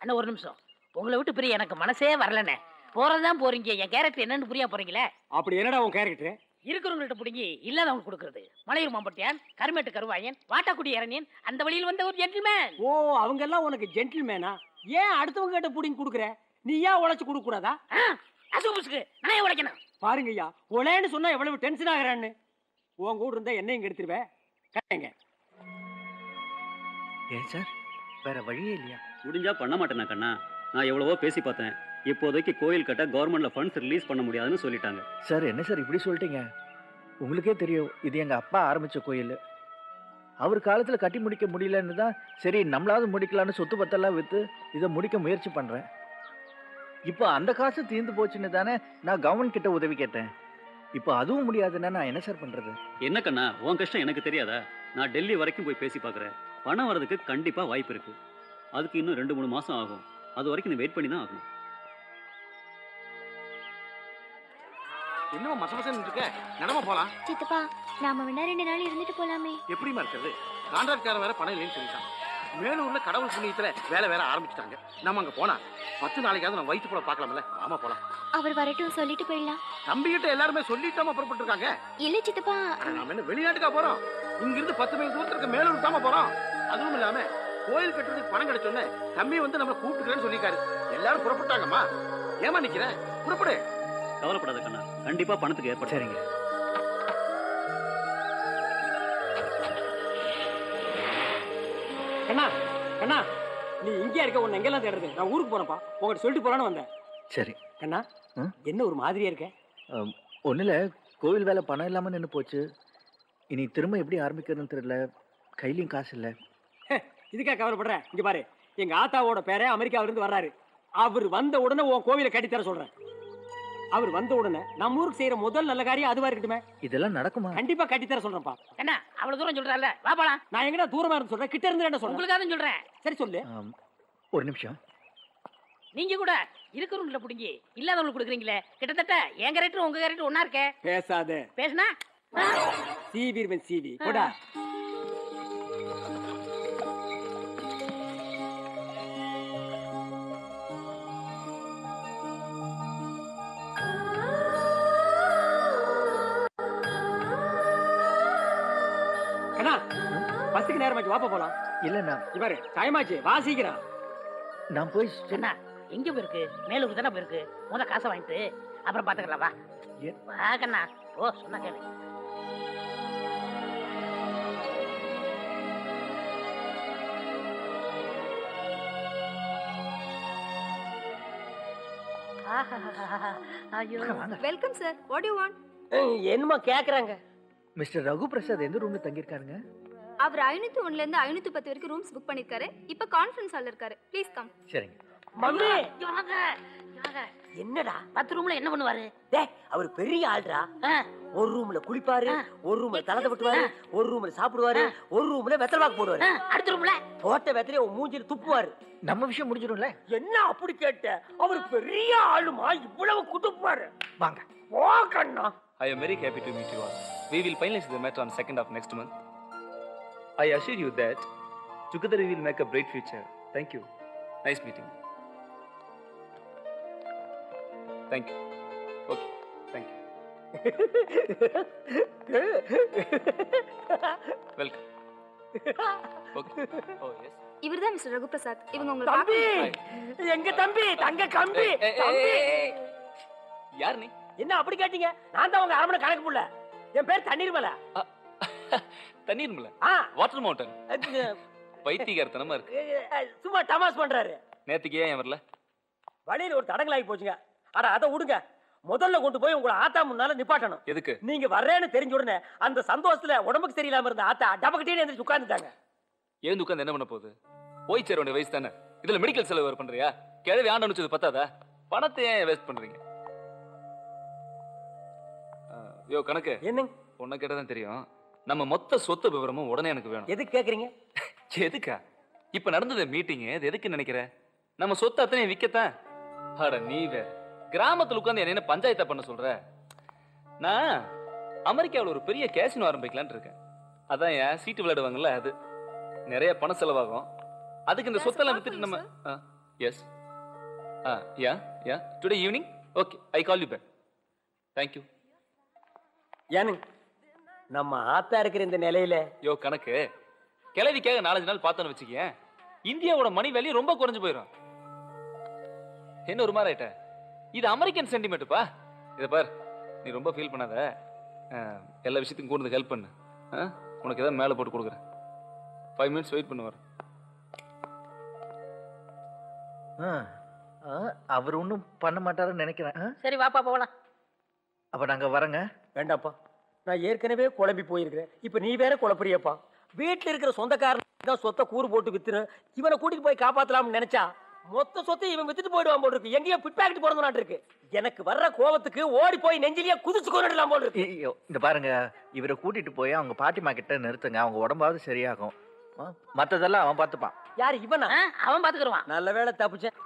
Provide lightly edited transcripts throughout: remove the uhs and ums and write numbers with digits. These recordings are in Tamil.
அண்ணா ஒரு நிமிஷம். உங்களை விட்டு பிரிய எனக்கு மனசே வரலண்ணே. போறதுதான் போறீங்க, என் கேரக்டர் என்னன்னு புரியா போறீங்களே. அப்படி என்னடா உன் கேரக்டர்? இருக்கிறவங்கள்ட்ட பிடிங்கி இல்லாதவங்க கொடுக்கறது. மலையூர் மாம்பட்டியான், கருமேட்டு கருவாயன், வாட்டாக்குடி இரணியன், அந்த வழியில் வந்த ஒரு ஜென்டில்மேன். ஓ, அவங்க எல்லாம் உனக்கு ஜென்டில்மேனா? ஏன் அடுத்தவங்க கிட்ட புடிங்கி கொடுக்குற? நீ ஏன் உழைச்சு கொடுக்க கூடாதா? அசுபுசுக்கு நான் உழைக்கணும். பாருங்க ஐயா, உழைன்னு சொன்னா எவ்வளவு டென்ஷன் ஆகிறான்னு. உன் கூட இருந்தா என்ன இங்க எடுத்துருவேன். கரெக்டுங்க. ஏன் சார், வேற வழியே இல்லையா? முடிஞ்சா பண்ண மாட்டேனா கண்ணா. நான் எவ்வளவோ பேசி பார்த்தேன். இப்போதைக்கு கோயில் கட்ட கவர்மெண்ட்ல ஃபண்ட்ஸ் ரிலீஸ் பண்ண முடியாதுன்னு சொல்லிட்டாங்க. சார் என்ன சார் இப்படி சொல்லிட்டீங்க? உங்களுக்கே தெரியும் இது எங்க அப்பா ஆரம்பிச்ச கோயில். அவர் காலத்துல கட்டி முடிக்க முடியலன்னு தான் சரி நம்மளாவது முடிக்கலான்னு சொத்து பத்தெல்லாம் வித்து இதை முடிக்க முயற்சி பண்றேன். இப்போ அந்த காசு தீர்ந்து போச்சுன்னு தானே நான் கவர்மெண்ட் கிட்ட உதவி கேட்டேன். இப்போ அதுவும் முடியாதுன்னா நான் என்ன சார் பண்றது? என்ன கண்ணா, உன் கஷ்டம் எனக்கு தெரியாதா? நான் டெல்லி வரைக்கும் போய் பேசி பார்க்குறேன். பணம் வரதுக்கு கண்டிப்பா வாய்ப்பு இருக்கு. அதுக்கு இன்னும் 2-3 மாசம் ஆகும். அது வரைக்கும் நீ வெயிட் பண்ணி தான் ஆகணும். இன்னும் மசமசன்னு இருக்க, நடமா போலாம். சித்தப்பா, நாம வேணா 2 நாள் இருந்துட்டு போலாமே. எப்படிமா இருக்கிறது? கான்ட்ராக்ட்காரன் வேற பணம் இல்லைன்னு சொல்லிட்டான். மேலூர்ல கடவுள் புண்ணியத்துல வேலை வேற ஆரம்பிச்சுட்டாங்க. நம்ம அங்க போனா 10 நாளைக்காவது நம்ம வயிற்று போல பாக்கலாம்ல. ஆமா போலாம். அவர் வரட்டும், சொல்லிட்டு போயிடலாம். தம்பி கிட்ட எல்லாருமே சொல்லிட்டாம புறப்பட்டு இருக்காங்க. இல்ல சித்தப்பா, நாம என்ன வெளிநாட்டுக்கா போறோம்? இங்க இருந்து 10 மைல் தூரத்துல இருக்க மேலூர் தாம போறோம். அதுவும் இல்லாம கோயில் கட்டுறதுக்கு பணம் கிடைச்சோன்னு தம்பி வந்து நம்மள கூப்பிட்டுக்கிறேன்னு சொல்லிருக்காரு. எல்லாரும் புறப்பட்டாங்கம்மா. ஏமா நிக்கிறேன்? புறப்படு. கவலைப்படாத கண்ணா, கண்டிப்பா பணத்துக்கு ஏற்பாடு. சரிங்க. கண்ணா, கண்ணா, நீ இங்கே இருக்க, உன்னை எங்கெல்லாம் தேடுறது? நான் ஊருக்கு போறேன்ப்பா. உங்ககிட்ட சொல்லிட்டு போறான்னு வந்தேன். சரி. கண்ணா, என்ன ஒரு மாதிரியா இருக்க? ஒன்றும் இல்லை, கோவில் வேலை பணம் இல்லாமல் நின்று போச்சு. இனி திரும்ப எப்படி ஆரம்பிக்கிறதுன்னு தெரியல. கையிலையும் காசு இல்லை. இதுக்கா கவலைப்படுறேன்? இங்க பாரு, எங்க ஆத்தாவோட பேரை அமெரிக்காவில இருந்து வர்றாரு. அவர் வந்த உடனே உன் கோவிலை கட்டித்தர சொல்றேன். அவர் வந்த உடனே நம்ம ஊருக்கு செய்யற முதல் நல்ல காரியம் அதுவா இருக்கட்டுமே. இதெல்லாம் நடக்குமா? கண்டிப்பா கட்டித்தர சொல்றேன்ப்பா. என்ன அவ்வளவு தூரம் சொல்றல, வா போலாம். நான் எங்கடா தூரமா இருந்து சொல்றேன், கிட்ட இருந்து என்ன சொல்றேன்? உங்களுக்காக சொல்றேன். சரி சொல்லு. ஒரு நிமிஷம். நீங்க கூட இருக்கிறவங்கள பிடிங்கி இல்லாதவங்களுக்கு கொடுக்குறீங்களே. கிட்டத்தட்ட என் கேரக்டர் உங்க கேரக்டர் ஒன்னா இருக்க. பேசாத. பேசுனா சீவிர்வன் சீவி போடா. பஸ்ஸுக்கு நேரமாச்சு, வாப்பா போலாம். இல்லைண்ணா, இவரு டைமாச்சு, வாசிக்கிறான். நான் போய் அண்ணா எங்க போயிருக்கு? மேலூருக்கு தானே போயிருக்கு. காசை வாங்கிட்டு அப்புறம் பாத்துக்கலாம். வா வா கண்ணா. ஓ சொன்னா கேளு. Welcome sir. What you want? என்னமா கேக்குறாங்க? மிஸ்டர் ரகு பிரசாத் எந்த ரூம்ல தங்கியிருக்காருங்க? அவர் 501ல இருந்து 510 வரைக்கும் ரூம்ஸ் புக் பண்ணிருக்காரு. இப்ப கான்ஃபரன்ஸ் ஹால்ல இருக்காரு. Please come. சரிங்க. மம்மி என்னடா 10 ரூம்ல என்ன பண்ணுவாரு? டேய், அவர் பெரிய ஆள்டா. ஒரு ரூம்ல குளிப்பாரு, ஒரு ரூம்ல தலை வெட்டுவாரு, ஒரு ரூம்ல சாப்பிடுவாரு, ஒரு ரூம்ல வெத்தலை பாக்கு போடுவாரு. அடுத்த ரூம்ல போட்ட வெத்தலைய மூஞ்சில துப்புவாரு. நம்ம விஷயம் முடிஞ்சிடும்ல. என்ன அப்படி கேட்ட? அவர் பெரிய ஆளுமா, இவ்வளவு குடுப்பாரு. வாங்க. வா கண்ணா. I am very happy to meet you all. We will finalize the matter on 2nd of next month. I assure you that together we will make a bright future. Thank you. Nice meeting. Thank you. Okay. Thank you. Welcome. Okay. Oh yes. இவர்தான் மிஸ்டர் ரகு பிரசாத். இவங்க உங்களை தம்பி, பார்க்க. எங்க தம்பி, தங்க கம்பி. யார் நீ? என்ன அப்படி கேட்டீங்க? நான் தான் உங்க அரமணை கணக்கு புள்ள. என் பேர் தண்ணீர்மலை. தண்ணீர்மலை. Water mountain. பைத்தியக்காரத்தனமா இருக்கு. சும்மா டமாஸ் பண்றாரு. நேத்துக்கு ஏன் வரல? வழியில ஒரு தடங்கலாகி போச்சுங்க. அட அதை விடுங்க. முதல்ல கொண்டு போய் உங்களை ஆத்தா முன்னால நிப்பாட்டணும். எதுக்கு? நீங்க வர்றேன்னு தெரிஞ்ச உடனே அந்த சந்தோஷத்துல உடம்புக்கு சரியில்லாம இருந்த ஆத்தா டபக்கட்டே எந்திரிச்சு உட்கார்ந்துட்டாங்க. எழுந்து உட்கார்ந்து என்ன பண்ண போகுது? போய் சேர வேண்டிய வயசு தானே. இதுல மெடிக்கல் செலவு வேற பண்றியா? கிழவி ஆண்டு வச்சது பத்தாதா? பணத்தை ஏன் வேஸ்ட் பண்றீங்க? யோ கணக்கு, என்னங்க? உன்னை கேட்டதான் தெரியும். நம்ம மொத்த சொத்து விவரமும் உடனே எனக்கு வேணும். எதுக்கு கேக்குறீங்க? எதுக்கா? இப்ப நடந்தது மீட்டிங், இது எதுக்கு நினைக்கிற? நம்ம சொத்து அத்தனை விக்கத்தான். அட நீ வேற கிராமத்துல உட்காந்து என்ன பஞ்சாயத்தா பண்ண சொல்ற? நான் அமெரிக்காவில் ஒரு பெரிய கேசினோ ஆரம்பிக்கலான்னு இருக்கேன். அதான் ஏன் சீட்டு விளையாடுவாங்கல்ல, அது நிறைய பணம் செலவாகும். அதுக்கு இந்த சொத்தெல்லாம் வித்துட்டு நம்ம yes yeah yeah today evening okay I call you back thank you. ஏனுங்க நம்ம ஆத்தா இருக்கிற இந்த நிலையில யோ கணக்கு கிளவிக்காக 4-5 நாள் பார்த்தோன்னு வச்சுக்கேன், இந்தியாவோட மணி வேல்யூ ரொம்ப குறைஞ்சு போயிடும். என்ன ஒரு மாதிரி ஆயிட்ட? இது அமெரிக்கன் சென்டிமெண்ட்டுப்பா. இதை பார், நீ ரொம்ப ஃபீல் பண்ணாத, எல்லா விஷயத்துக்கும் கூர்ந்து ஹெல்ப் பண்ணு. உனக்கு ஏதாவது மேலே போட்டு கொடுக்குறேன். 5 minutes வெயிட் பண்ணுவார். அவர் ஒன்றும் பண்ண மாட்டாருன்னு நினைக்கிறேன். சரி வாப்பா போகலாம். அப்போ நாங்கள் வரேங்க. வேண்டாப்பா, நான் ஏற்கனவே குழம்பி போயிருக்கிறேன். இப்ப நீ வேற குழப்பறியப்பா. வீட்டுல இருக்கிற சொந்தக்காரன் தான் சொத்தை கூறு போட்டு வித்துரு, இவனை கூட்டிட்டு போய் காப்பாத்தலாம்னு நினைச்சா மொத்த சொத்தை இவன் வித்துட்டு போயிடுவான் போல் இருக்கு. எங்கேயோ பிட் பாக்கெட் போறது நாட்டு இருக்கு. எனக்கு வர்ற கோவத்துக்கு ஓடி போய் நெஞ்சிலேயே குதிச்சு கொண்டுடலாம் போல் இருக்கு. ஐயோ, இந்த பாருங்க, இவரை கூட்டிட்டு போய் அவங்க பாட்டிமா கிட்ட நிறுத்துங்க. அவங்க உடம்பாவது சரியாகும். மற்றதெல்லாம் அவன் பார்த்துப்பான். யாரு இவனா? அவன் பாத்துக்கிடுவான். நல்ல வேளை தப்பிச்சேன்.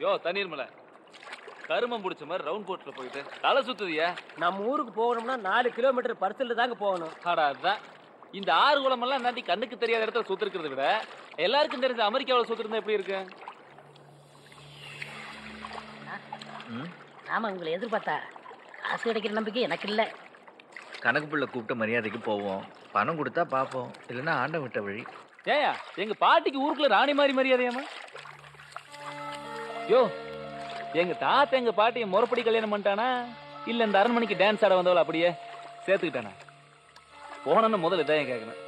யோ தண்ணீர் மலை கருமம் பிடிச்ச மாதிரி ரவுண்ட் போட்ல போயிட்டு தலை சுத்துதியா? நம்ம ஊருக்கு போகணும்னா 4 கிலோமீட்டர் பரிசல்ல தாங்க போகணும். ஆடா அதுதான். இந்த 6 குளமெல்லாம் தாண்டி கண்ணுக்கு தெரியாத இடத்துல சுத்திருக்கிறத விட எல்லாருக்கும் தெரிஞ்ச அமெரிக்காவில் சுத்திருந்தா எப்படி இருக்கு? நாம உங்களை எதிர்பார்த்தா காசு கிடைக்கிற நம்பிக்கை எனக்கு இல்லை. கணக்கு பிள்ளை கூப்பிட்ட மரியாதைக்கு போவோம். பணம் கொடுத்தா பார்ப்போம், இல்லைன்னா ஆண்ட விட்ட வழி. ஏயா எங்க பாட்டிக்கு ஊருக்குள்ள ராணி மாதிரி மரியாதையாமா? யோ எங்க தாத்தா எங்க பாட்டியை முறைப்படி கல்யாணம் பண்ணிட்டானா, இல்ல இந்த அரண்மனைக்கு டான்ஸ் ஆட வந்தவள அப்படியே சேர்த்துக்கிட்டானா? போனன்னு முதல்ல இதான் கேட்கணும்.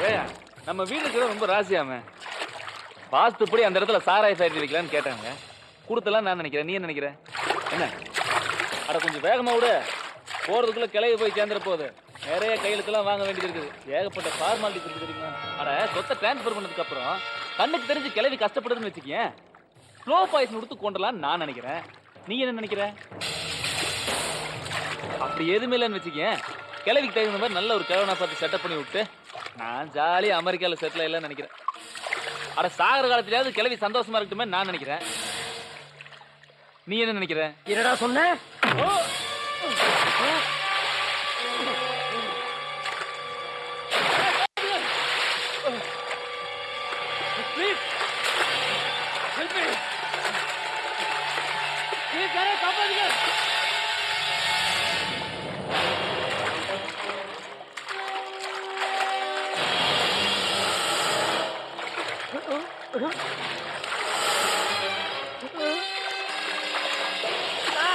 ஏயா நம்ம வீட்டுக்கு ரொம்ப ராசியாம வாஸ்துப்படி அந்த இடத்துல சாராய ஃபேக்டரி வைக்கலான்னு கேட்டாங்க. கொடுத்தலாம் நான் நினைக்கிறேன். நீ என்ன நினைக்கிற? என்ன அட கொஞ்சம் வேகமா விடு, போறதுக்குள்ள கிளைய போய் சேர்ந்துட போகுது. நிறைய கையெழுத்தெல்லாம் வாங்க வேண்டியது இருக்குது. ஏகப்பட்ட ஃபார்மாலிட்டிஸ் இருக்கு தெரியுமா? அட சொத்தை டிரான்ஸ்ஃபர் பண்ணதுக்கு அப்புறம் கண்ணுக்கு தெரிஞ்சு கிளவி கஷ்டப்படுதுன்னு வச்சுக்கேன், ஸ்லோ பாய்சன் கொடுத்து கொண்டலான்னு நான் நினைக்கிறேன். நீ என்ன நினைக்கிற? அப்படி எதுவுமே இல்லைன்னு வச்சுக்கேன், கிளவிக்கு தகுந்த மாதிரி நல்ல ஒரு கிழவனா பார்த்து செட்டப் பண்ணி விட்டு நான் ஜாலியா அமெரிக்காவில் செட்டில் இல்லைன்னு நினைக்கிறேன். அட சாகர காலத்திலேயாவது கிளவி சந்தோஷமா இருக்கட்டுமே நான் நினைக்கிறேன். நீ என்ன நினைக்கிற? என்னடா சொன்ன?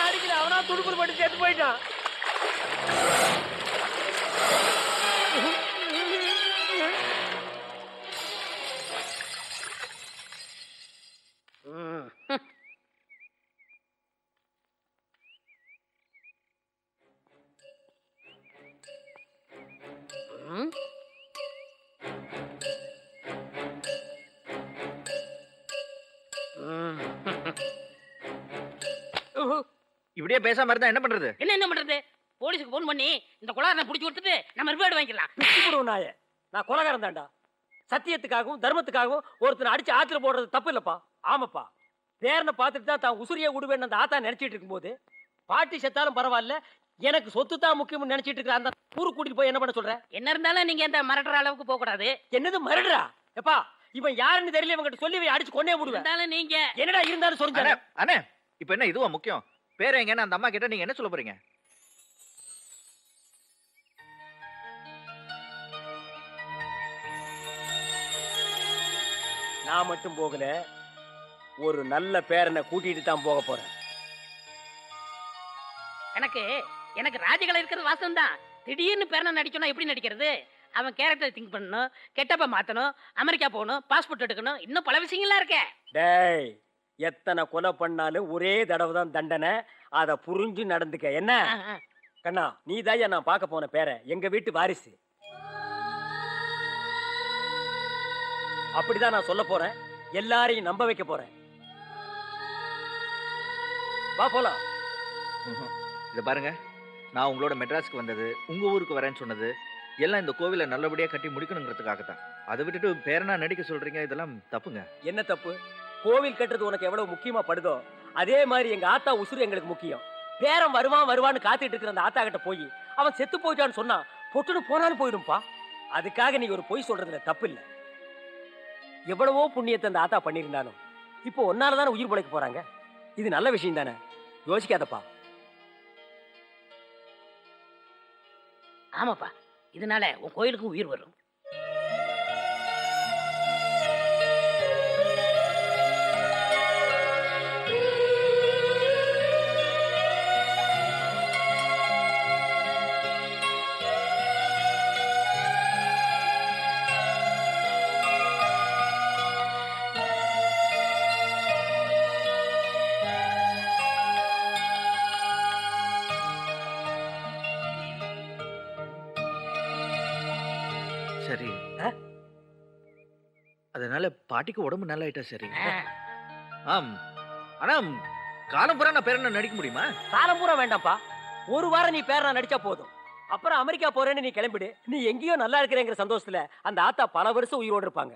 அடிக்கல, அவனா துடுப்புல போட்டு சேர்த்து போயிட்டான். இப்படியே பேசாம இருந்தா என்ன பண்றது? என்ன பண்றது? போலீஸுக்கு போன் பண்ணி இந்த கொலாரனை பிடிச்சி கொடுத்துட்டு நம்ம ரிவார்டு வாங்கிக்கலாம். பிடிச்சிடுவோம் நாயே. நான் கொலகாரம் தான்டா. சத்தியத்துக்காகவும் தர்மத்துக்காகவும் ஒருத்தனை அடிச்சு ஆத்துல போடுறது தப்பு இல்லப்பா. ஆமாப்பா, பேரனை பார்த்துட்டு தான் தான் உசுரியை விடுவேன்னு அந்த ஆத்தா நினைச்சிட்டு இருக்கும்போது, பாட்டி செத்தாலும் பரவாயில்ல, எனக்கு சொத்து தான் முக்கியம்னு நினைச்சிட்டு இருக்கிற அந்த ஊருக்கு கூட்டிட்டு போய் என்ன பண்ண சொல்ற? என்ன இருந்தாலும் நீங்க இந்த மிரட்டுற அளவுக்கு போக கூடாது. என்னது மிரடுறா? எப்பா இவன் யாருன்னு தெரியல, இவங்கிட்ட சொல்லி இவன் அடிச்சு கொண்டே விடுவேன். இருந்தாலும் நீங்க என்னடா இருந்தாலும் சொல்லுங்க. அண்ணே இப்ப என்ன இதுவா முக்கியம்? பேர எங்கன்னு அந்த அம்மா கிட்ட நீங்க என்ன சொல்ல போறீங்க? நான் மட்டும் போகல, ஒரு நல்ல பேரனை கூட்டிட்டு தான் போக போறேன். எனக்கு ராஜகலை இருக்கிறது வாசம் தான். திடீர்னு பேரனை நடிக்கணும், எப்படி நடிக்கிறது? அவன் கேரக்டர் திங்க் பண்ணணும், கெட்டப்ப மாத்தணும், அமெரிக்கா போகணும், பாஸ்போர்ட் எடுக்கணும், இன்னும் பல விஷயங்கள்லாம் இருக்கே. டேய், எத்தனை கொலை பண்ணாலும் ஒரே தடவை தான் தண்டனை. அதை புரிஞ்சு நடந்துக்க. என்ன கண்ணா, நீ தான் நான் பார்க்க போன பேர, எங்க வீட்டு வாரிசு. அப்படிதான் நான் சொல்ல போறேன். எல்லாரையும் நம்ப வைக்க போறேன். வா போலாம். இத பாருங்க, நான் உங்களோட மெட்ராஸ்க்கு வந்தது, உங்க ஊருக்கு வரேன்னு சொன்னது எல்லாம் இந்த கோவிலை நல்லபடியா கட்டி முடிக்கணுங்கிறதுக்காக தான். அதை விட்டுட்டு பேரனா நடிக்க சொல்றீங்க, இதெல்லாம் தப்புங்க. என்ன தப்பு? கோவில் கட்டுறது உனக்கு எவ்வளவு முக்கியமா படுதோ அதே மாதிரி எங்க ஆத்தா உசுறு எங்களுக்கு முக்கியம். பேரன் வருவான் வருவான்னு காத்துட்டு இருக்கிற அந்த ஆத்தா கிட்ட போய் அவன் செத்து போயிட்டான்னு சொன்னா பொட்டுன்னு போனாலும் போயிடும்பா. அதுக்காக நீ ஒரு பொய் சொல்றதுல தப்பு இல்ல. எவ்வளவோ புண்ணியத்தை அந்த ஆத்தா பண்ணியிருந்தாலும் இப்போ ஒன்னாலதானே உயிர் பிழைக்க போறாங்க. இது நல்ல விஷயம் தானே, யோசிக்காதப்பா. ஆமாப்பா, இதனால உன் கோயிலுக்கும் உயிர் வரும். சரி. அதனால பாட்டிக்கு உடம்பு நல்லா ஆயிட்டா சரி. ஆம். ஆனா காலம் பூரா நான் பேரனை நடிக்க முடியுமா? காலம் பூரா வேண்டாம்ப்பா. ஒரு வாரம் நீ பேரனா நடிச்சா போதும். அப்புறம் அமெரிக்கா போறேன்னு நீ கிளம்பிடு. நீ எங்கேயோ நல்லா இருக்கிறேங்கிற சந்தோஷத்துல அந்த ஆத்தா பல வருஷம் உயிரோடு இருப்பாங்க.